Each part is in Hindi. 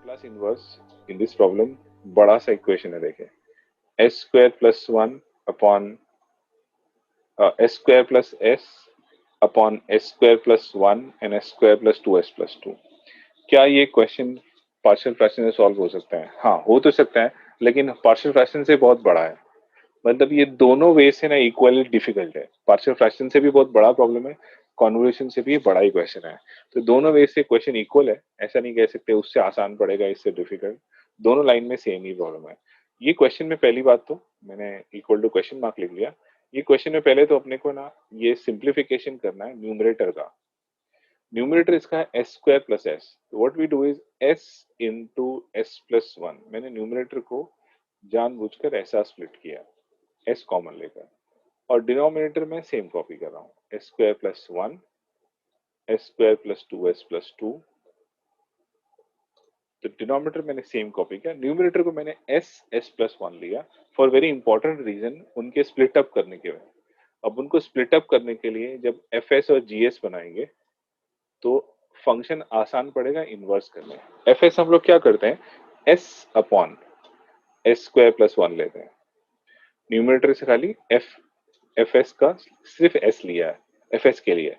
Laplace inverse in this problem बड़ा सा इक्वेशन है, देखें S square plus one upon S square plus S upon S square plus one and S square plus two S plus to. क्या ये क्वेश्चन पार्शियल फ्रैक्शन से सॉल्व हो सकता है? हाँ, हो तो सकता है, लेकिन पार्शियल फ्रैक्शन से बहुत बड़ा है। मतलब ये दोनों वे से ना इक्वली डिफिकल्ट है। पार्शियल फ्रैक्शन से भी बहुत बड़ा प्रॉब्लम है, कॉन्वोल्यूशन से भी बड़ा ही क्वेश्चन है। तो दोनों वे से क्वेश्चन इक्वल है, ऐसा नहीं कह सकते उससे आसान पड़ेगा इससे डिफिकल्ट। दोनों लाइन में सेम ही प्रॉब्लम है। ये क्वेश्चन में पहली बात तो मैंने इक्वल टू क्वेश्चन मार्क लिख लिया। ये क्वेश्चन में पहले तो अपने को ना ये सिंप्लीफिकेशन करना है न्यूमरेटर का। न्यूमरेटर इसका है S square plus S, what we do is S into S plus one. मैंने न्यूमरेटर को जानबूझकर ऐसा स्प्लिट किया, एस कॉमन लेकर, और डिनोमिनेटर में सेम कॉपी कर रहा हूँ, S square plus one S square plus two S plus to. तो डिनोमिनेटर मैंने सेम कॉपी किया, न्यूमरेटर को मैंने एस एस प्लस वन लिया फॉर वेरी इंपॉर्टेंट रीजन, उनके स्प्लिट अप करने के लिए। अब उनको स्प्लिट अप करने के लिए जब एफ एस और जी एस बनाएंगे तो फंक्शन आसान पड़ेगा इन्वर्स करने। एफ एस हम लोग क्या करते हैं, S upon S square plus one लेते हैं, न्यूमरेटर से खाली एफ एफ एस का सिर्फ एस लिया है एफ एस के लिए,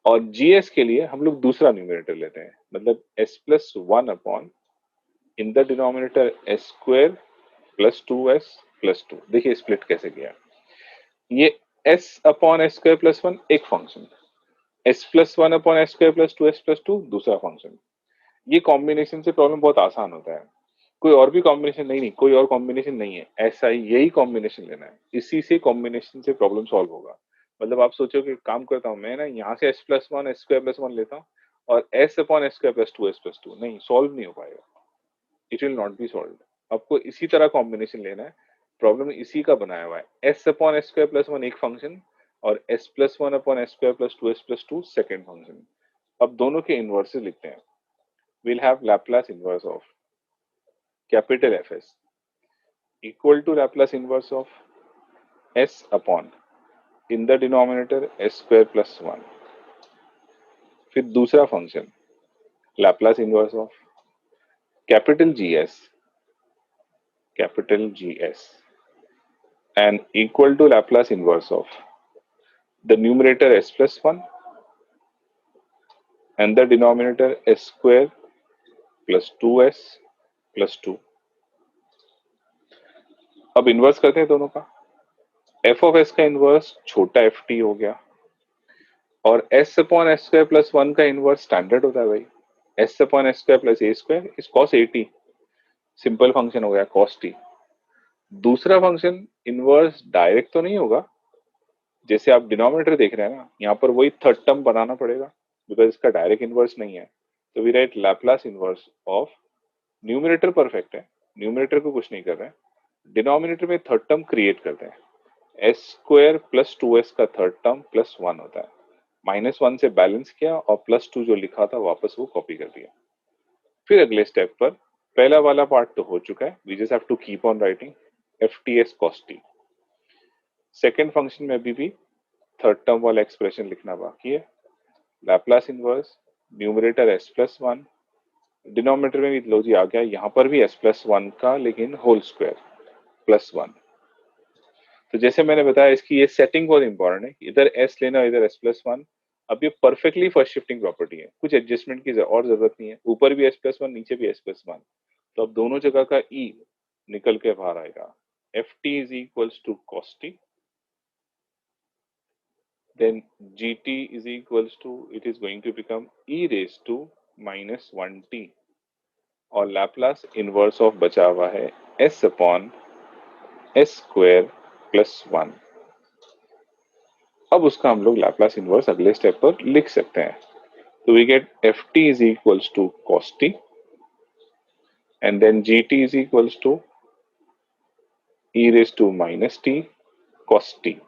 और जी एस के लिए हम लोग दूसरा न्यूमरेटर लेते हैं, मतलब S plus one upon in the denominator S square plus two S plus two. देखिए स्प्लिट कैसे किया, ये S upon S square plus one एक function, S plus one upon S square plus two S plus two दूसरा फंक्शन। ये कॉम्बिनेशन से प्रॉब्लम बहुत आसान होता है। कोई और भी कॉम्बिनेशन नहीं, कोई और कॉम्बिनेशन नहीं है, ऐसा ही यही कॉम्बिनेशन लेना है, इसी से कॉम्बिनेशन से प्रॉब्लम सॉल्व होगा। मतलब आप सोचो कि काम करता हूँ मैं ना, यहाँ से S plus one S square plus one लेता हूँ और S upon S square plus to, नहीं सॉल्व नहीं हो पाएगा, it will not be solve. आपको इसी तरह कॉम्बिनेशन लेना है, प्रॉब्लम इसी का बनाया हुआ है, S upon S square plus one एक फंक्शन और S plus one upon S square plus to second function. अब दोनों के इनवर्सेस लिखते हैं। we'll have Laplace inverse of capital Fs equal to Laplace inverse of s upon in the denominator s square plus 1। फिर दूसरा function Laplace inverse of capital Gs and equal to Laplace inverse of the numerator s plus 1 and the denominator s square plus 2s plus 2। अब इन्वर्स करते हैं दोनों का, एफ ऑफ एस का इन्वर्स छोटा एफ टी हो गया और S upon S square plus one का इनवर्स स्टैंडर्ड होता है भाई, S upon S square plus A square is cos A T, simple function हो गया कॉस टी। दूसरा फंक्शन इनवर्स डायरेक्ट तो नहीं होगा, जैसे आप डिनोमिनेटर देख रहे हैं ना, यहाँ पर वही थर्ड टर्म बनाना पड़ेगा बिकॉज इसका डायरेक्ट इनवर्स नहीं है। तो we write Laplace inverse of, numerator perfect है, न्यूमिनेटर को कुछ नहीं कर रहे हैं, डिनोमिनेटर में थर्ड टर्म क्रिएट करते हैं, S square plus two S का थर्ड टर्म प्लस वन होता है, माइनस वन से बैलेंस किया और प्लस टू जो लिखा था वापस वो कॉपी कर दिया। फिर अगले स्टेप पर पहला वाला पार्ट तो हो चुका है, we just have to keep on writing F T S cos T. Second function में अभी भी थर्ड टर्म वाला एक्सप्रेशन लिखना बाकी है, Laplace inverse numerator S plus one, denominator में भी लो जी आ गया, यहाँ पर भी एस प्लस वन का लेकिन होल स्क्वायर प्लस वन। तो जैसे मैंने बताया इसकी ये सेटिंग बहुत इंपॉर्टेंट है, इधर एस लेना इधर एस प्लस वन। अब ये परफेक्टली फर्स्ट शिफ्टिंग प्रॉपर्टी है, कुछ एडजस्टमेंट की और जरूरत नहीं है, ऊपर भी एस प्लस वन नीचे भी एस प्लस वन। तो अब दोनों जगह का ई निकल के बाहर आएगा, F T is equals to cos T, then G T is equals to, it is going to become E raise to minus one T, और लैप्लास इनवर्स ऑफ बचा हुआ है S upon S square plus one. अब उसका हम लोग लैप्लास इनवर्स अगले स्टेप पर लिख सकते हैं। तो we get F T is equals to cos T and then G T is equals to E raise to minus T cos T,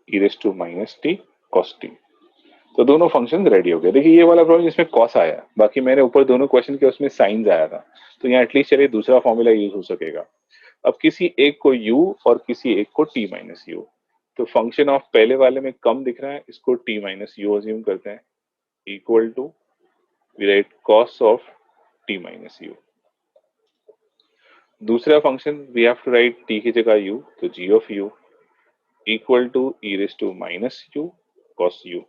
E raise to minus T cos T. तो दोनों फंक्शन रेडी हो गए। देखिए ये वाला प्रॉब्लम जिसमें कॉस आया, बाकी मैंने ऊपर दोनों क्वेश्चन के उसमें साइंस आया था, तो यहाँ एटलीस्ट चलिए दूसरा फॉर्मूला यूज हो सकेगा। अब किसी एक को u और किसी एक को t माइनस यू, तो फंक्शन ऑफ पहले वाले में कम दिख रहा है, इसको t माइनस यू अज्यूम करते हैं, equal to we write cos of t minus u। दूसरा function we have to write t की जगह u, तो g of u equal to e raise to minus u cos u।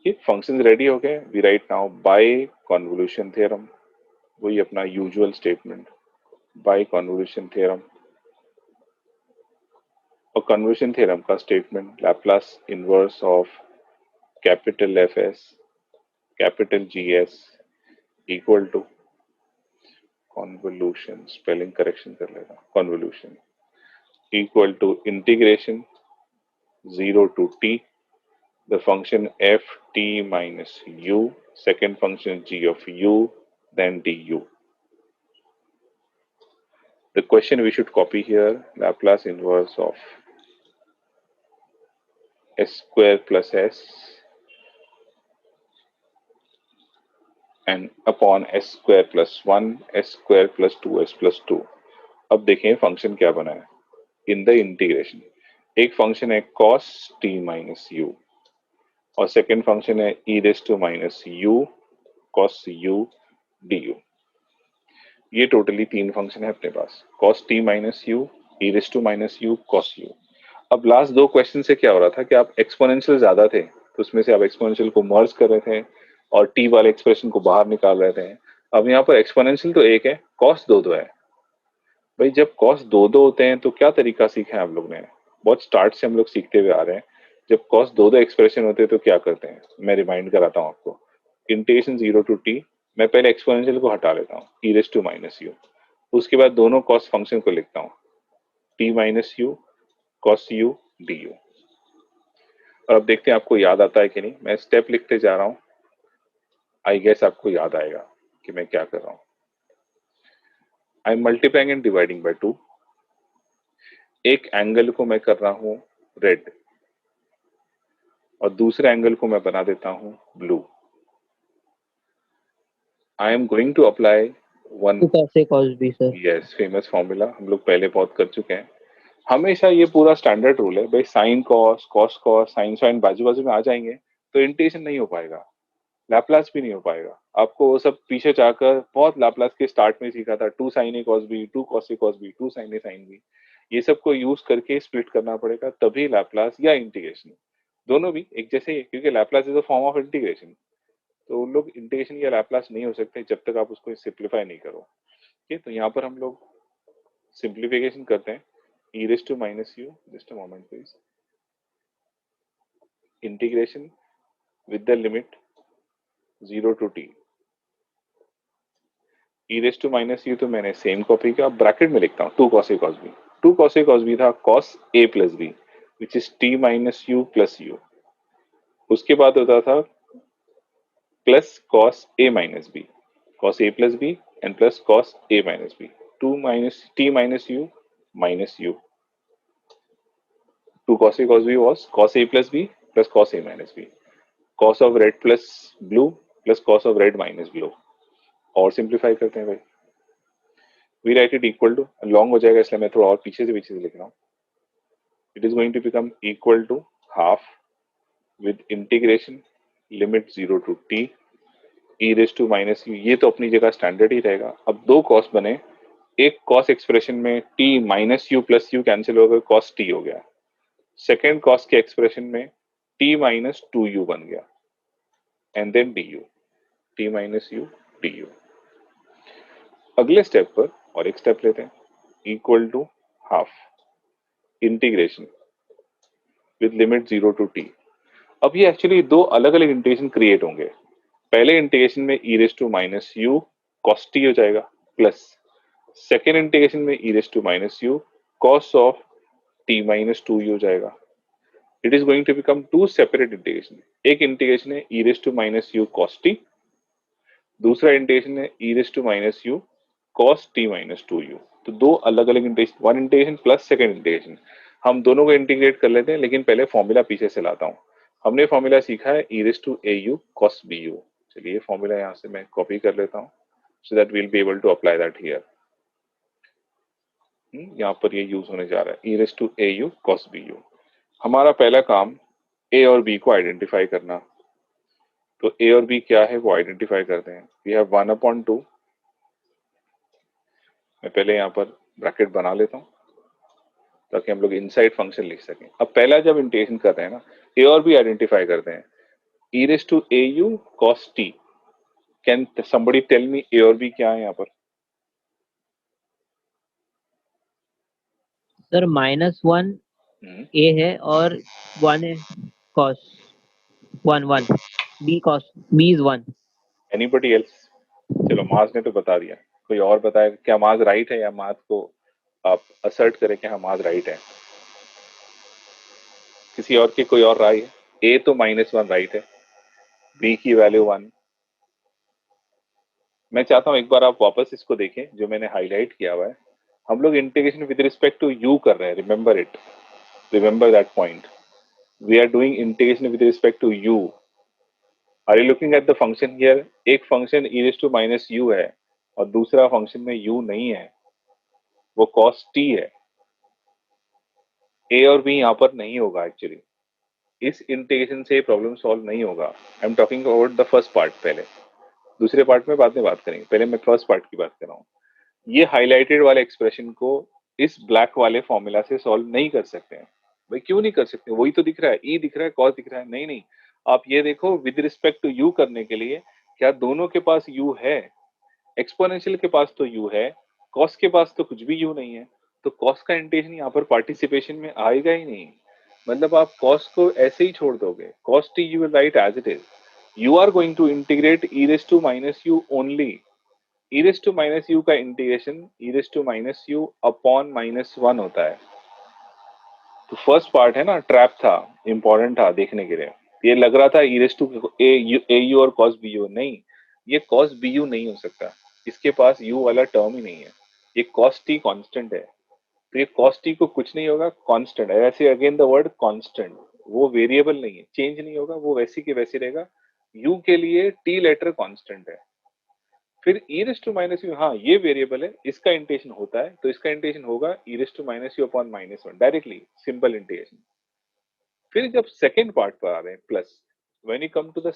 ये फंक्शंस रेडी हो गए। We write now by convolution theorem, वही अपना usual statement, by convolution theorem. और कन्वोल्यूशन थ्योरम का statement Laplace inverse of capital F S capital G S equal to convolution, spelling correction कर लेगा, convolution equal to integration 0 to t the function f t minus u, second function g of u, then du. The question we should copy here, Laplace inverse of s square plus s and upon s square plus 1, s square plus 2s plus 2। अब देखें फंक्शन क्या बना है इन द इंटीग्रेशन। एक फंक्शन है cos t माइनस u और सेकेंड फंक्शन है e raise to minus u cos u du। ये टोटली तीन फंक्शन है अपने पास, cos t minus u, e raise to minus u, cos u। अब लास्ट दो क्वेश्चन से क्या हो रहा था कि आप एक्सपोनेंशियल ज्यादा थे तो उसमें से आप एक्सपोनेंशियल को मर्ज कर रहे थे और t वाले एक्सप्रेशन को बाहर निकाल रहे थे। अब यहाँ पर एक्सपोनेंशियल तो एक है, cos दो दो है। भाई जब cos दो दो होते हैं तो क्या तरीका सीखा है हम लोग ने, बहुत स्टार्ट से हम लोग सीखते हुए आ रहे हैं। जब cos दो दो एक्सप्रेशन होते हैं तो क्या करते हैं, मैं रिमाइंड कराता हूँ आपको। इंटीग्रेशन 0 to t, मैं पहले एक्सपोनेंशियल को हटा लेता हूँ e raise to minus u, उसके बाद दोनों cos फंक्शन को लिखता हूँ t minus u cos u du। और अब देखते हैं आपको याद आता है कि नहीं। मैं स्टेप लिखते जा रहा हूँ, आई गेस आपको याद आएगा कि मैं क्या कर रहा हूँ। I am multiplying and dividing by 2। एक एंगल को मैं कर रहा हूँ रेड और दूसरे एंगल को मैं बना देता हूँ blue. I am going to apply one, yes, famous formula हम लोग पहले बहुत कर चुके हैं। हमेशा ये पूरा स्टैंडर्ड रूल है भाई, sine cos, cos cos, sine sine बाजू बाजू में आ जाएंगे तो इंटीग्रेशन नहीं हो पाएगा, लैप्लास भी नहीं हो पाएगा। आपको वो सब पीछे जाकर बहुत लैप्लास के स्टार्ट में सीखा था, 2 sin a cos b, 2 cos a cos b, 2 sin a sin b, ये सब को यूज करके स्प्लिट करना पड़ेगा तभी लैप्लास या इंटीग्रेशन, दोनों भी एक जैसे ही है, क्योंकि Laplace is a form of integration. तो लोग इंटीग्रेशन या लैप्लास नहीं हो सकते जब तक आप उसको सिंप्लीफाई नहीं करो। ठीक है, तो यहाँ पर हम लोग सिंप्लीफिकेशन करते हैं e raised to minus u, just a moment please, integration with the limit 0 to t e raised to minus u, तो मैंने सेम कॉपी का ब्रैकेट में लिखता हूँ 2 cos a cos b। 2 cos a cos b था cos a plus b which is t minus u plus u। उसके बाद होता था plus cos a minus b, cos a plus b and plus cos a minus b, 2 minus t minus u minus u। 2 cos a cos b was cos a plus b plus cos a minus b, cos of red plus blue plus cos of red minus blue। और सिंप्लीफाई करते हैं भाई, we write it equal to, long हो जाएगा इसलिए मैं थोड़ा और पीछे से लिख रहा हूँ। It is going to become equal to half with integration limit 0 to t e raise to minus u, ये तो अपनी जगह स्टैंडर्ड ही रहेगा। अब दो कॉस बने, एक कॉस एक्सप्रेशन में t minus U plus U cancel हो गया, कॉस t हो गया। सेकेंड कॉस के एक्सप्रेशन में t माइनस 2u बन गया and then du, t minus u du। अगले स्टेप पर और एक स्टेप लेते हैं, equal to half integration with limit 0 to t। अब ये एक्चुअली दो अलग अलग इंटीग्रेशन क्रिएट होंगे। पहले इंटीग्रेशन में e raise to minus U cos T हो जाएगा प्लस सेकेंड इंटीग्रेशन में e raise to minus U cos of t minus 2u हो जाएगा। It is going to become two separate integration. एक इंटीग्रेशन है e raise to minus U cos T, दूसरा इंटीग्रेशन है e raise to minus U cos T minus 2u। तो दो अलग अलग integration, one integration plus second integration. हम दोनों को इंटीग्रेट कर लेते हैं, लेकिन पहले फॉर्मूला पीछे से लाता हूँ। हमने फॉर्मूला सीखा है e raise to A you cos B U. चलिए फॉर्मूला यहाँ से मैं कॉपी कर लेता हूँ so that we'll be able to apply that here. यहाँ पर ये यूज होने जा रहा है e raise to A you cos B U. हमारा पहला काम a और b को आइडेंटिफाई करना। तो ए और बी क्या है वो आइडेंटिफाई करते हैं। We have 1/2। मैं पहले यहाँ पर ब्रैकेट बना लेता हूँ ताकि हम लोग इनसाइड फंक्शन लिख सकें। अब पहला जब इंटीग्रेशन कर रहे हैं ना, ए और बी आइडेंटिफाई करते हैं। e raised to au cos t। Can somebody tell me A और बी क्या है यहाँ पर? सर -1 ए है और 1 है cos 1 B is 1। Anybody else? चलो माज ने तो बता दिया, कोई और बताए क्या माज राइट है, या माज को आप असर्ट करें कि हाँ माज राइट है? किसी और की कोई और राय है? ए तो -1 राइट है, बी की वैल्यू 1। मैं चाहता हूं एक बार आप वापस इसको देखें जो मैंने हाईलाइट किया हुआ है। हम लोग integration with respect to u कर रहे हैं, remember it, remember that point. We are doing integration with respect to u. Are you looking at the function here? एक function e raise to minus u है और दूसरा फंक्शन में u नहीं है, वो cos t है। a और b यहाँ पर नहीं होगा एक्चुअली, इस इंटीग्रेशन से प्रॉब्लम सॉल्व नहीं होगा। I am talking about the first part पहले, दूसरे पार्ट में बाद में बात करेंगे, पहले मैं फर्स्ट पार्ट की बात कर रहा हूँ। ये हाईलाइटेड वाले एक्सप्रेशन को इस ब्लैक वाले फॉर्मूला से सॉल्व नहीं कर सकते हैं। भाई क्यों नहीं कर सकते? वही तो दिख रहा है, ई दिख रहा है, कॉस दिख रहा है। नहीं नहीं, आप ये देखो विद रिस्पेक्ट टू यू करने के लिए क्या दोनों के पास यू है? एक्सपोनेंशियल के पास तो यू है, कॉस के पास तो कुछ भी यू नहीं है। तो कॉस का इंटेंशन यहाँ पर पार्टिसिपेशन में आएगा ही नहीं। मतलब आप कॉस को ऐसे ही छोड़ दोगे, cos t you will write as it is. You are going to integrate e raise to minus u only. E raise to minus u का integration e raise to minus you upon -1 होता है। तो फर्स्ट पार्ट है ना, ट्रैप था, इंपॉर्टेंट था देखने के लिए। ये लग रहा था E raise to A U और कॉस बी यू, नहीं, ये कॉस बी यू नहीं हो सकता, इसके पास यू वाला टर्म ही नहीं है। ये कॉस टी कांस्टेंट है, तो ये कॉस टी को कुछ नहीं होगा, कांस्टेंट है। ऐसे अगेन द वर्ड कांस्टेंट, वो वेरिएबल नहीं है, चेंज नहीं होगा, वो वैसी के वैसे रहेगा। यू के लिए टी लेटर कांस्टेंट है। फिर E raise to minus U, हाँ ये वेरिएबल है, इसका इंटेशन होता है, तो इसका इंटेशन होगा E raise to minus you upon -1 directly, simple integration. फिर जब सेकेंड पार्ट पर आ रहे हैं plus, when you come to the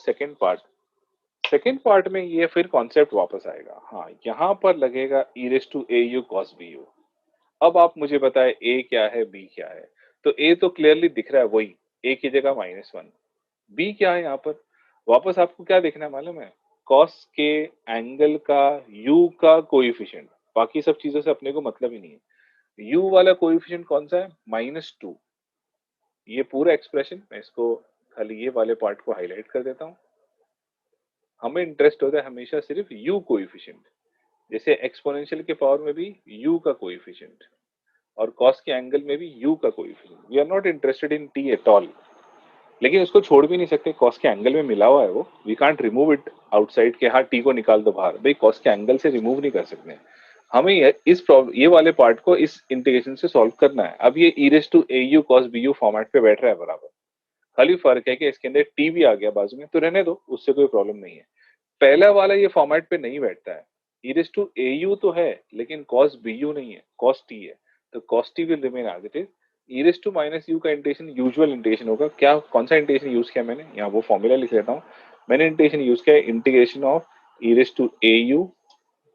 second part में ये फिर कॉन्सेप्ट वापस आएगा। हाँ यहाँ पर लगेगा E raise to A you cos B U. अब आप मुझे बताएं ए क्या है, बी क्या है? तो ए तो क्लियरली दिख रहा है, वही ए की जगह -1। बी क्या है यहाँ पर? वापस आपको क्या देखना है मालूम है? कॉस के एंगल का यू का कोएफिशिएंट, बाकी सब चीजों से अपने को मतलब ही नहीं है। यू वाला कोएफिशिएंट कौन सा है? -2। ये पूरा एक्सप्रेशन, मैं इसको खाली ये वाले पार्ट को हाईलाइट कर देता हूँ। हमें इंटरेस्ट होता है हमेशा सिर्फ यू कोएफिशिएंट, जैसे एक्सपोनेंशियल के पावर में भी यू का कोएफिशिएंट और कॉस के एंगल में भी यू का coefficient. We are not interested in T at all, लेकिन उसको छोड़ भी नहीं सकते, कॉस के एंगल में मिला हुआ है वो, we can't remove it outside के हाँ टी को निकाल दो बाहर, भाई कॉस के एंगल से रिमूव नहीं कर सकते। हमें इस प्रॉब्लम, ये वाले पार्ट को इस इंटीग्रेशन से सॉल्व करना है। अब ये E raise to A you cos B U format पे बैठ रहा है बराबर, खाली फर्क है कि इसके अंदर टी भी आ गया बाजू में, तो रहने दो, उससे कोई प्रॉब्लम नहीं है। पहला वाला ये फॉर्मेट पे नहीं बैठता है, ई रेज़ टू ए यू तो है लेकिन कॉस बी यू नहीं है, कॉस टी है। तो cos t will remain as it is. E raise to minus u का इंटेशन यूजुअल इंटेशन होगा। क्या, कौन सा इंटेशन यूज किया मैंने यहाँ, वो फॉर्मूला लिख लेता हूँ। मैंने इंटेशन यूज किया है integration of e raise to A u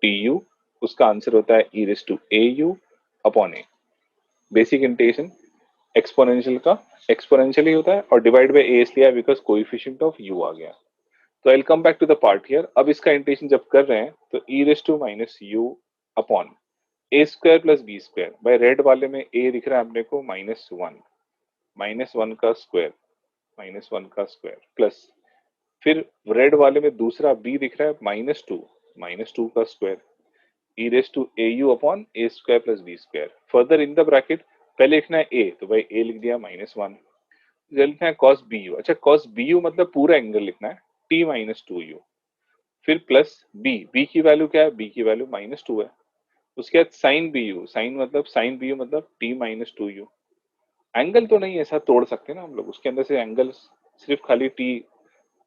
t u, उसका आंसर होता है ई raise to A u upon a. Basic integration exponential का एक्सपोनेंशियल ही होता है और डिवाइड बाय ए इसलिए बिकॉज कोएफिशिएंट ऑफ यू आ गया। तो I come back to the part here. अब इसका इंटीग्रेशन जब कर रहे हैं तो e raise to minus you upon a square plus b square. भाई रेड वाले में ए दिख रहा है अपने को -1, -1 का स्क्वायर, -1 का स्क्वायर प्लस, फिर रेड वाले में दूसरा बी दिख रहा है -2, -2 का square, e raise to A u upon a square plus b square. Further in the bracket पहले लिखना है ए, तो भाई ए लिख दिया -1। लिखना है कॉस बी यू, अच्छा कॉस बी यू मतलब पूरा एंगल लिखना है, टी -2u। फिर प्लस बी, बी की वैल्यू क्या है? बी की वैल्यू -2 है। उसके बाद sine b u, sine b u मतलब टी -2u। एंगल तो नहीं ऐसा तोड़ सकते ना हम लोग, उसके अंदर से एंगल सिर्फ खाली टी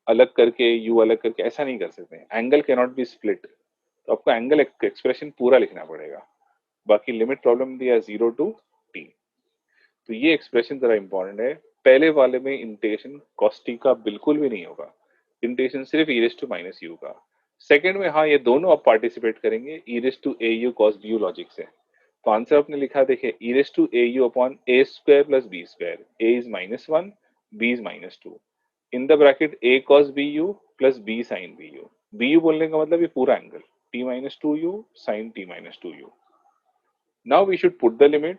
अलग करके यू अलग करके ऐसा नहीं कर सकते, angle can not be split. तो आपको एंगल एक्सप्रेशन पूरा लिखना पड़ेगा। बाकी लिमिट प्रॉब्लम दिया 0 टू टी। तो ये एक्सप्रेशन जरा इंपॉर्टेंट है। पहले वाले में इंटीग्रेशन कॉस टी का बिल्कुल भी नहीं होगा, इंटीग्रेशन सिर्फ e raise to minus u का। सेकंड में हाँ, ये दोनों अब पार्टिसिपेट करेंगे e raise to A you cos B u logic से। तो आंसर आपने लिखा देखिए, e raise to A u upon a square plus b square, a is -1, B is -2, in the bracket a cos B u plus b sine b u. B u बोलने का मतलब ये पूरा angle t minus two u sine t minus two u. Now we should put the limit.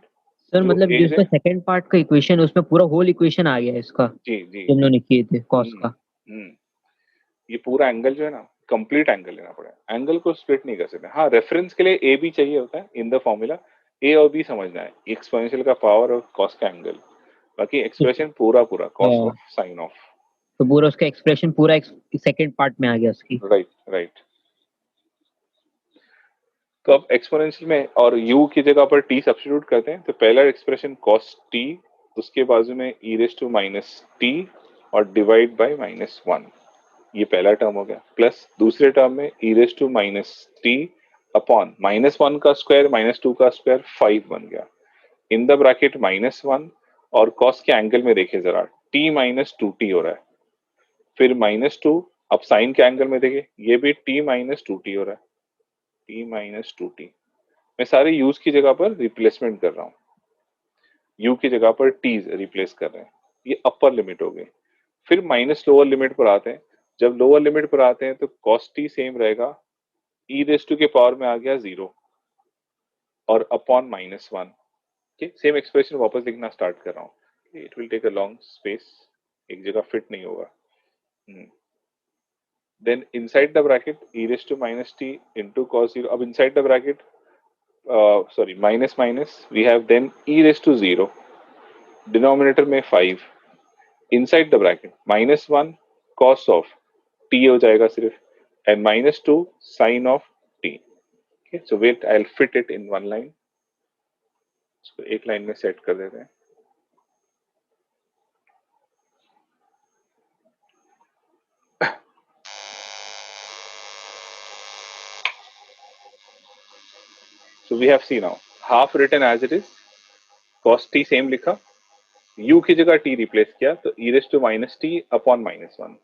Sir जो मतलब जो एज इसका है, सेकंड पार्ट का इक्वेशन उसमें पूरा होल इक्वेशन आ गया है इसका जी जी जो उन्होंने किए थे कॉस हम्म का। हम्म ये पूरा एंगल जो है ना, कंप्लीट एंगल लेना पड़ेगा, एंगल को स्प्लिट नहीं कर सकते। हाँ, रेफरेंस के लिए ए बी चाहिए होता है इन द फॉर्मूला, ए और बी समझना है, एक्सपोनेंशियल का पावर और कॉस का एंगल, बाकी एक्सप्रेशन पूरा पूरा कॉस हाँ, ऑफ साइन ऑफ। तो पूरा उसका एक्सप्रेशन पूरा सेकंड पार्ट में आ गया उसकी। Right right. तो अब एक्सपोनेंशियल में और u की जगह पर t सब्स्टिट्यूट करते हैं, तो पहला एक्सप्रेशन cos t, उसके बाजू में e raise to minus t और डिवाइड बाय -1, ये पहला टर्म हो गया, प्लस दूसरे टर्म में e raise to minus t upon -1 का स्क्वायर -2 का स्क्वायर 5 बन गया, इन द ब्रैकेट -1, और cos के एंगल में देखिए जरा, t माइनस टू टी हो रहा है, फिर -2, अब साइन के एंगल में देखिए ये भी t माइनस टू टी हो रहा है, t माइनस टू टी। मैं सारे यूज की जगह पर रिप्लेसमेंट कर रहा हूँ, यू की जगह पर टी रिप्लेस कर रहे हैं, ये अपर लिमिट हो गई। फिर माइनस लोअर लिमिट पर आते हैं, जब लोअर लिमिट पर आते हैं तो कॉस टी सेम रहेगा, ई रेस टू के पावर में आ गया 0 और अपॉन -1। ठीक, सेम एक्सप्रेशन वापस लिखना स्टार्ट कर रहा हूँ, it will take a long space, एक जगह फिट नहीं होगा। Then inside the bracket e raise to minus t into cos 0, अब inside the bracket sorry, minus minus, we have then e raised to 0, denominator में 5, inside the bracket -1 cos of t हो जाएगा सिर्फ, and -2 sine of t। So wait, I will fit it in one line, इसको एक लाइन में सेट कर देते हैं। So we have see now half written as it is, cos t same लिखा, u की जगह t रिप्लेस किया, तो e raise to minus t upon -1,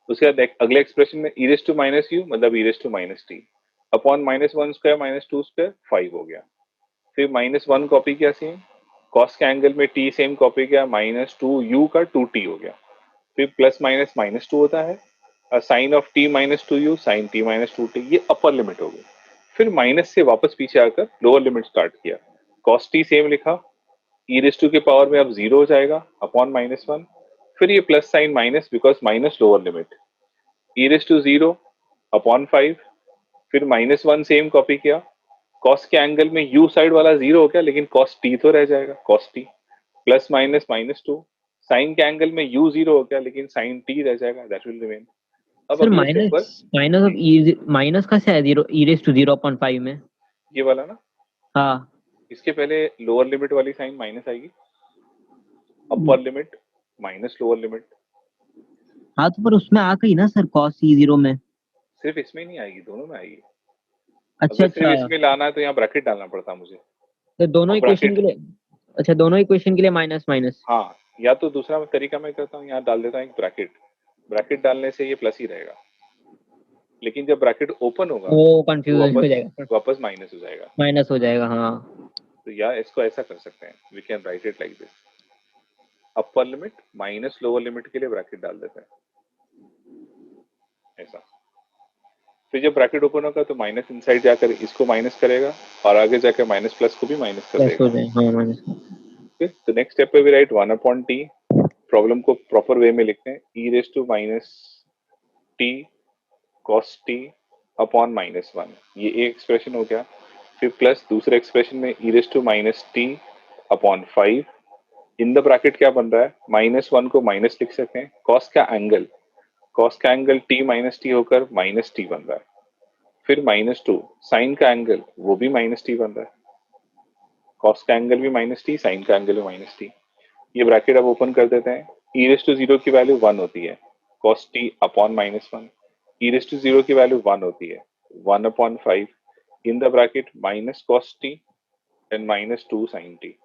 उसके बाद अगले एक्सप्रेशन में e raise to minus u मतलब e raise to minus t upon -1 square -2 square 5 हो गया, फिर -1 कॉपी किया सेम, कॉस के एंगल में टी सेम कॉपी किया, -2 यू का 2 टी हो गया, फिर प्लस माइनस -2 होता है, sine of t -2 u sine t -2 t, ये अपर लिमिट हो गई। फिर माइनस से वापस पीछे आकर लोअर लिमिट स्टार्ट किया, कॉस टी सेम लिखा, ई रेस टू के पावर में अब 0 हो जाएगा अपॉन -1, फिर ये plus sine minus because minus lower limit, e raise to 0 upon 5, फिर -1 सेम कॉपी किया, कॉस के एंगल में यू साइड वाला 0 हो गया, लेकिन कॉस टी तो रह जाएगा, cos t plus minus -2, sine के एंगल में यू 0 हो गया, लेकिन साइन टी रह जाएगा, दैट विल रिमेन। अब सर अगले स्टेप पर, minus minus of e minus का है 0 ई रेस टू 0/5 में। ये वाला ना, हाँ इसके पहले लोअर लिमिट वाली साइन माइनस आएगी, अपर लिमिट माइनस लोअर लिमिट, हाँ, तो पर उसमें आ गई ना सर कॉस ई 0 में। सिर्फ इसमें नहीं आएगी, दोनों में आएगी। अच्छा अगर सिर्फ अच्छा, इसमें लाना है तो यहाँ ब्रैकेट डालना पड़ता मुझे, तो दोनों और इक्वेशन के ब्रैकेट, लिए, अच्छा दोनों इक्वेशन के लिए माइनस माइनस। हाँ, या तो दूसरा तरीका मैं करता हूँ, यहाँ डाल देता हूँ एक ब्रैकेट, ब्रैकेट डालने से ये प्लस ही रहेगा, लेकिन जब ब्रैकेट ओपन होगा वो तो कंफ्यूज हो वापस जाएगा, वापस माइनस हो जाएगा। माइनस हो जाएगा हाँ। तो या इसको ऐसा कर सकते हैं, we can write it like this, upper limit minus lower limit के लिए ब्रैकेट डाल देते हैं ऐसा, फिर जब ब्रैकेट ओपन होगा तो माइनस इनसाइड जाकर इसको माइनस करेगा, और आगे जाकर माइनस प्लस को भी माइनस कर प्लस हो देगा। जाए हाँ माइनस। ओके, तो नेक्स्ट स्टेप पे भी राइट 1 अपॉन टी, प्रॉब्लम को प्रॉपर वे में लिखते हैं, e raise to minus T cos t upon -1, ये एक एक्सप्रेशन हो गया, फिर प्लस दूसरे एक्सप्रेशन में e raise to minus t upon 5, in the bracket क्या बन रहा है, -1 को माइनस लिख सकते हैं, कॉस का एंगल टी माइनस टी होकर माइनस टी बन रहा है, फिर -2 साइन का एंगल वो भी माइनस टी बन रहा है, कॉस का एंगल भी माइनस टी साइन का एंगल भी माइनस टी, ये ब्रैकेट अब ओपन कर देते हैं, ई रेस टू 0 की वैल्यू 1 होती है, cos t upon -1, e raise to 0 की वैल्यू 1 होती है, 1 upon 5, in the bracket minus cos T and -2 sine t.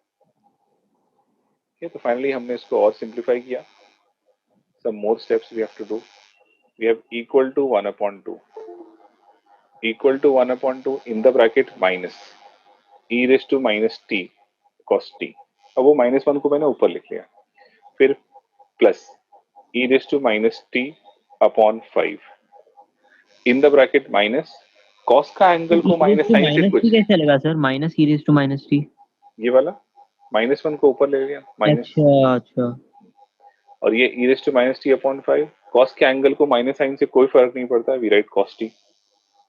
तो फाइनली हमने इसको और सिंप्लीफाई किया, some more steps we have to do, we have equal to 1/2, equal to 1/2 in the bracket minus e raised to minus t cos t। अब वो -1 को मैंने ऊपर लिख लिया, फिर plus e raised to minus t upon 5 in the bracket minus cos का एंगल को e raise minus to sine से माइनस टी कुछ, कैसे चलेगा sir? Minus e raise to minus t. ये वाला -1 को ऊपर ले लिया माइनस, अच्छा अच्छा। और ये e raised to minus t upon 5 cos के एंगल को माइनस साइन से कोई फर्क नहीं पड़ता है, वी राइट cos t।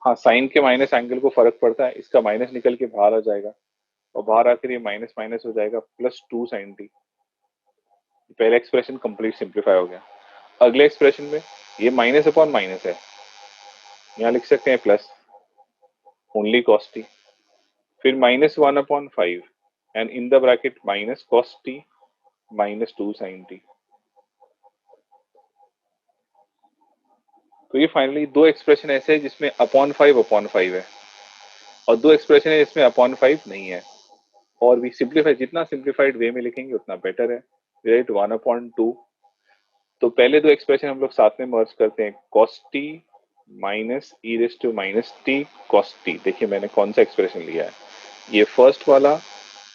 हाँ, साइन के माइनस एंगल को फर्क पड़ता है, इसका माइनस निकल के बाहर आ जाएगा और बाहर आकर ये माइनस माइनस हो जाएगा प्लस 2 sin t। पहला एक्सप्रेशन कंप्लीट सिंप्लीफाई हो गया। अगले एक्सप्रेशन में ये माइनस अपॉन माइनस है, यहाँ लिख सकते हैं प्लस ओनली cos t, फिर -1/5 and in the bracket minus cos t minus 2 sin t। तो ये फाइनली दो एक्सप्रेशन ऐसे है जिसमें अपॉन 5 है, और दो एक्सप्रेशन है जिसमें अपॉन 5 नहीं है। और भी सिंप्लीफाई, जितना सिंप्लीफाइड वे में लिखेंगे उतना बेटर है, राइट 1/2। तो पहले दो एक्सप्रेशन हम लोग साथ में मर्ज करते हैं, cos t minus e raise to minus t cos t। देखिए मैंने कौन सा एक्सप्रेशन लिया है, ये फर्स्ट वाला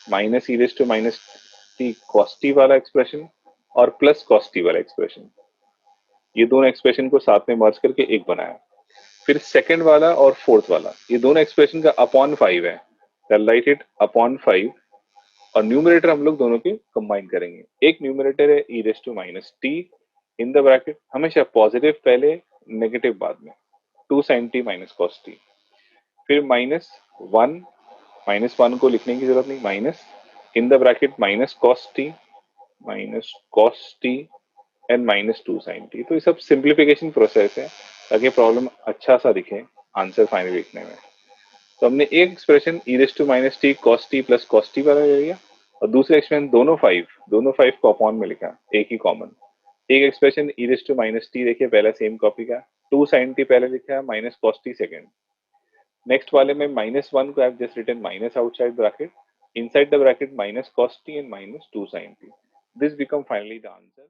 minus e raise to minus t cos t वाला एक्सप्रेशन और प्लस cos t वाला एक्सप्रेशन, ये दोनों एक्सप्रेशन को साथ में मर्ज करके एक बनाया। फिर सेकंड वाला और फोर्थ वाला, ये दोनों एक्सप्रेशन का अपॉन 5 है, राइट इट अपॉन 5, और न्यूमरेटर हम लोग दोनों के कंबाइन करेंगे। एक न्यूमरेटर है e raise to minus t in the bracket, हमेशा पॉजिटिव पहले नेगेटिव बाद में, 2 sin t minus cos t, फिर -1, -1 को लिखने की जरूरत नहीं, minus in the bracket minus cos T and -2 sin t। तो ये सब सिंप्लीफिकेशन प्रोसेस है ताकि प्रॉब्लम अच्छा सा दिखे आंसर फाइनल लिखने में। तो हमने एक expression e raise to minus T cos t plus cos t वाला ले लिया, और दूसरे एक्सप्रेशन दोनों 5 को अपॉन में लिखा, एक ही कॉमन। एक expression e raise to minus t देखिए पहला सेम कॉपी का, 2 sin t पहले लिखा है, minus cos T second. Next वाले में -1 को I have just written minus outside bracket, inside the bracket minus cos T and -2 sin t। This become finally the answer.